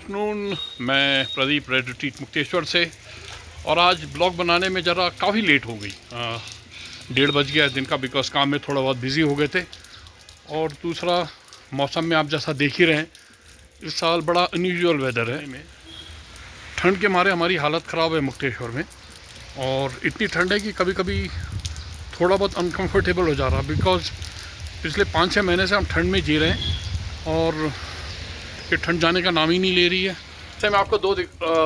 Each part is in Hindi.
आफ्टरनून, मैं प्रदीप रेड रिट्रीट मुक्तेश्वर से। और आज ब्लॉग बनाने में ज़रा काफ़ी लेट हो गई, 1:30 बज गया दिन का, बिकॉज काम में थोड़ा बहुत बिज़ी हो गए थे। और दूसरा, मौसम में आप जैसा देख ही रहे हैं, इस साल बड़ा अनयूजुअल वेदर है। ठंड के मारे हमारी हालत ख़राब है मुक्तेश्वर में। और इतनी ठंड है कि कभी कभी थोड़ा बहुत अनकम्फर्टेबल हो जा रहा, बिकॉज पिछले 5-6 महीने से हम ठंड में जी रहे हैं और ये ठंड जाने का नाम ही नहीं ले रही है। जैसे मैं आपको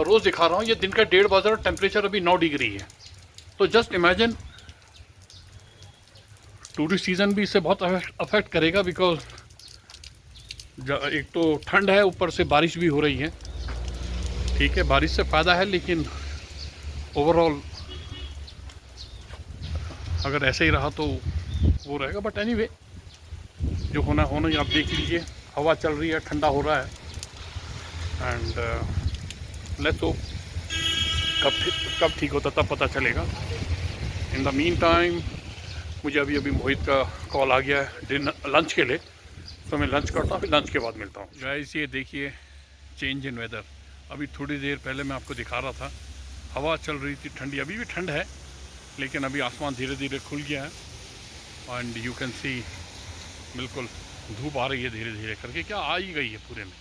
रोज़ दिखा रहा हूँ, ये दिन का 1:30 बज रहा है, टेम्परेचर अभी 9 डिग्री है। तो जस्ट इमेजिन, टूरिस्ट सीज़न भी इससे बहुत अफेक्ट करेगा, बिकॉज एक तो ठंड है, ऊपर से बारिश भी हो रही है। ठीक है, बारिश से फ़ायदा है, लेकिन ओवरऑल अगर ऐसे ही रहा तो वो रहेगा। बट एनीवे, जो होना ही आप देख लीजिए। हवा चल रही है, ठंडा हो रहा है, एंड लेट्स होप कब ठीक होता तब पता चलेगा। इन द मीन टाइम मुझे अभी मोहित का कॉल आ गया है लंच के लिए, तो मैं लंच करता हूँ, फिर लंच के बाद मिलता हूँ। गाइस, ये देखिए चेंज इन वेदर। अभी थोड़ी देर पहले मैं आपको दिखा रहा था, हवा चल रही थी ठंडी, अभी भी ठंड है, लेकिन अभी आसमान धीरे धीरे खुल गया है। एंड यू कैन सी, बिल्कुल धूप आ रही है धीरे धीरे करके, क्या आ ही गई है पूरे में।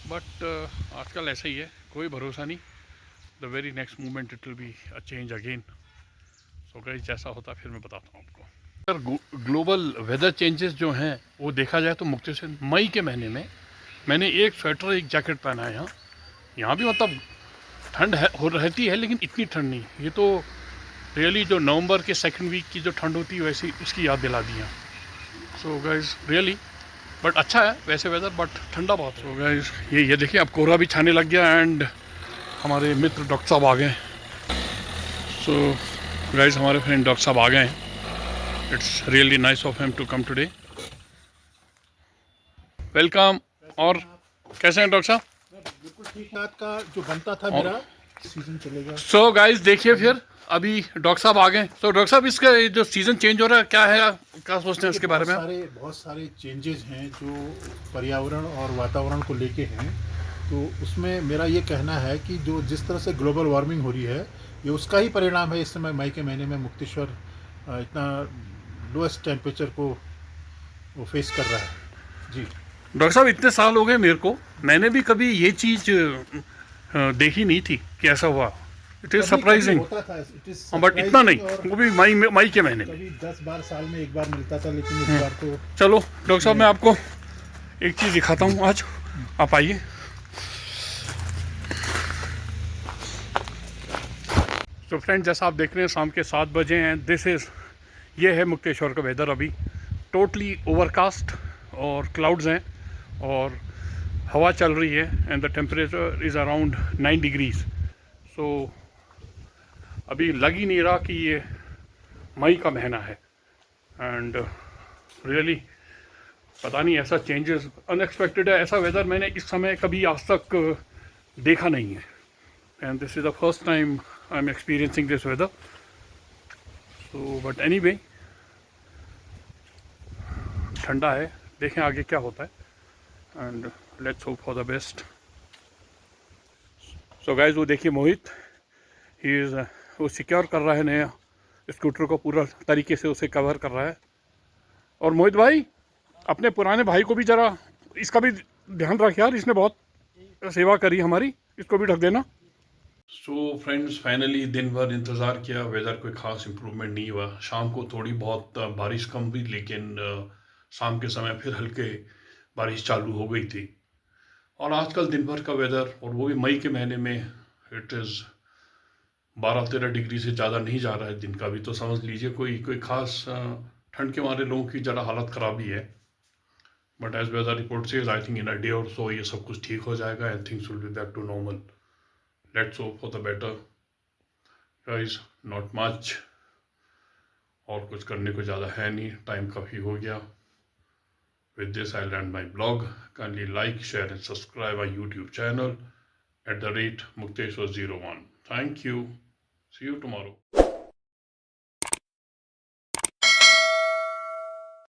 बट आजकल ऐसा ही है, कोई भरोसा नहीं। The very next moment it will be a change again. So guys, जैसा होता फिर मैं बताता हूँ आपको। अगर ग्लोबल वेदर चेंजेस जो हैं वो देखा जाए तो मुक्तेश्वर मई के महीने में मैंने एक स्वेटर एक जैकेट पहना है। यहाँ भी मतलब ठंड है, हो रहती है, लेकिन इतनी ठंड नहीं। ये तो रियली जो नवंबर के सेकंड वीक की जो ठंड होती है, वैसी उसकी याद दिला दी है। सो गाइस रियली, बट अच्छा है वैसे वेदर, बट ठंडा बहुत है। गाइस, ये देखिए, अब कोहरा भी छाने लग गया, एंड हमारे मित्र डॉक्टर साहब आ गए। सो गाइस, हमारे फ्रेंड डॉक्टर साहब आ गए हैं। It's really nice of him to come today. Welcome. और कैसे हैं डॉक्टर साहब? बिल्कुल ठीक ठाक का जो बनता था मेरा सीजन चलेगा। सो गाइस देखिए, फिर अभी डॉक्टर साहब आ गए। तो डॉक्टर साहब, इसका जो सीज़न चेंज हो रहा है, क्या है, क्या सोचते हैं उसके बारे में? बहुत सारे चेंजेस हैं जो पर्यावरण और वातावरण को लेके हैं। तो उसमें मेरा ये कहना है कि जो जिस तरह से ग्लोबल वार्मिंग हो रही है, ये उसका ही परिणाम है। इस समय मई के महीने में मुक्तेश्वर इतना लोएस्ट टेम्परेचर को वो फेस कर रहा है। जी डॉक्टर साहब, इतने साल हो गए मेरे को, मैंने भी कभी ये चीज़ देखी नहीं थी कि ऐसा हुआ। इट इज़ सरप्राइजिंग, बट इतना नहीं, वो भी मई के महीने में। कभी 10-12 साल में एक बार मिलता था, लेकिन इस बार तो चलो डॉक्टर साहब, मैं आपको एक चीज़ दिखाता हूँ आज, आप आइए। तो फ्रेंड, जैसा आप देख रहे हैं, शाम के 7 बजे हैं। ये है मुक्तेश्वर का वेदर। अभी टोटली ओवरकास्ट और क्लाउड्स हैं, और हवा चल रही है, and the temperature is around 9 degrees. So अभी लग ही नहीं रहा कि ये मई का महीना है। एंड रियली पता नहीं, ऐसा चेंजेस अनएक्सपेक्टेड है। ऐसा वेदर मैंने इस समय कभी आज तक देखा नहीं है, and this is the first time I am experiencing this weather. So but anyway, ठंडा है, देखें आगे क्या होता है, and let's hope for the best. So guys, वो देखिए मोहित, वो सिक्योर कर रहा है नया स्कूटर को, पूरा तरीके से उसे कवर कर रहा है। और मोहित भाई, अपने पुराने भाई को भी ज़रा इसका भी ध्यान रख यार, इसने बहुत सेवा करी हमारी, इसको भी ढक देना। सो फ्रेंड्स, फाइनली दिन भर इंतज़ार किया, वेदर कोई ख़ास इम्प्रूवमेंट नहीं हुआ। शाम को थोड़ी बहुत बारिश कम हुई, लेकिन शाम के समय फिर हल्के बारिश चालू हो गई थी। और आजकल दिन भर का वेदर, और वो भी मई के महीने में, इट इज़ 12-13 डिग्री से ज़्यादा नहीं जा रहा है दिन का भी। तो समझ लीजिए कोई ख़ास ठंड के मारे लोगों की ज़रा हालत ख़राब ही है। But as weather report says, I think in a day or so ये सब कुछ ठीक हो जाएगा, and things will be back to normal. Let's hope for the better guys, not much. और कुछ करने को ज़्यादा है नहीं, टाइम काफ़ी हो गया। With this, I'll end my blog. Kindly like, share, and subscribe our YouTube channel @ Mukteshwar01. Thank you. See you tomorrow.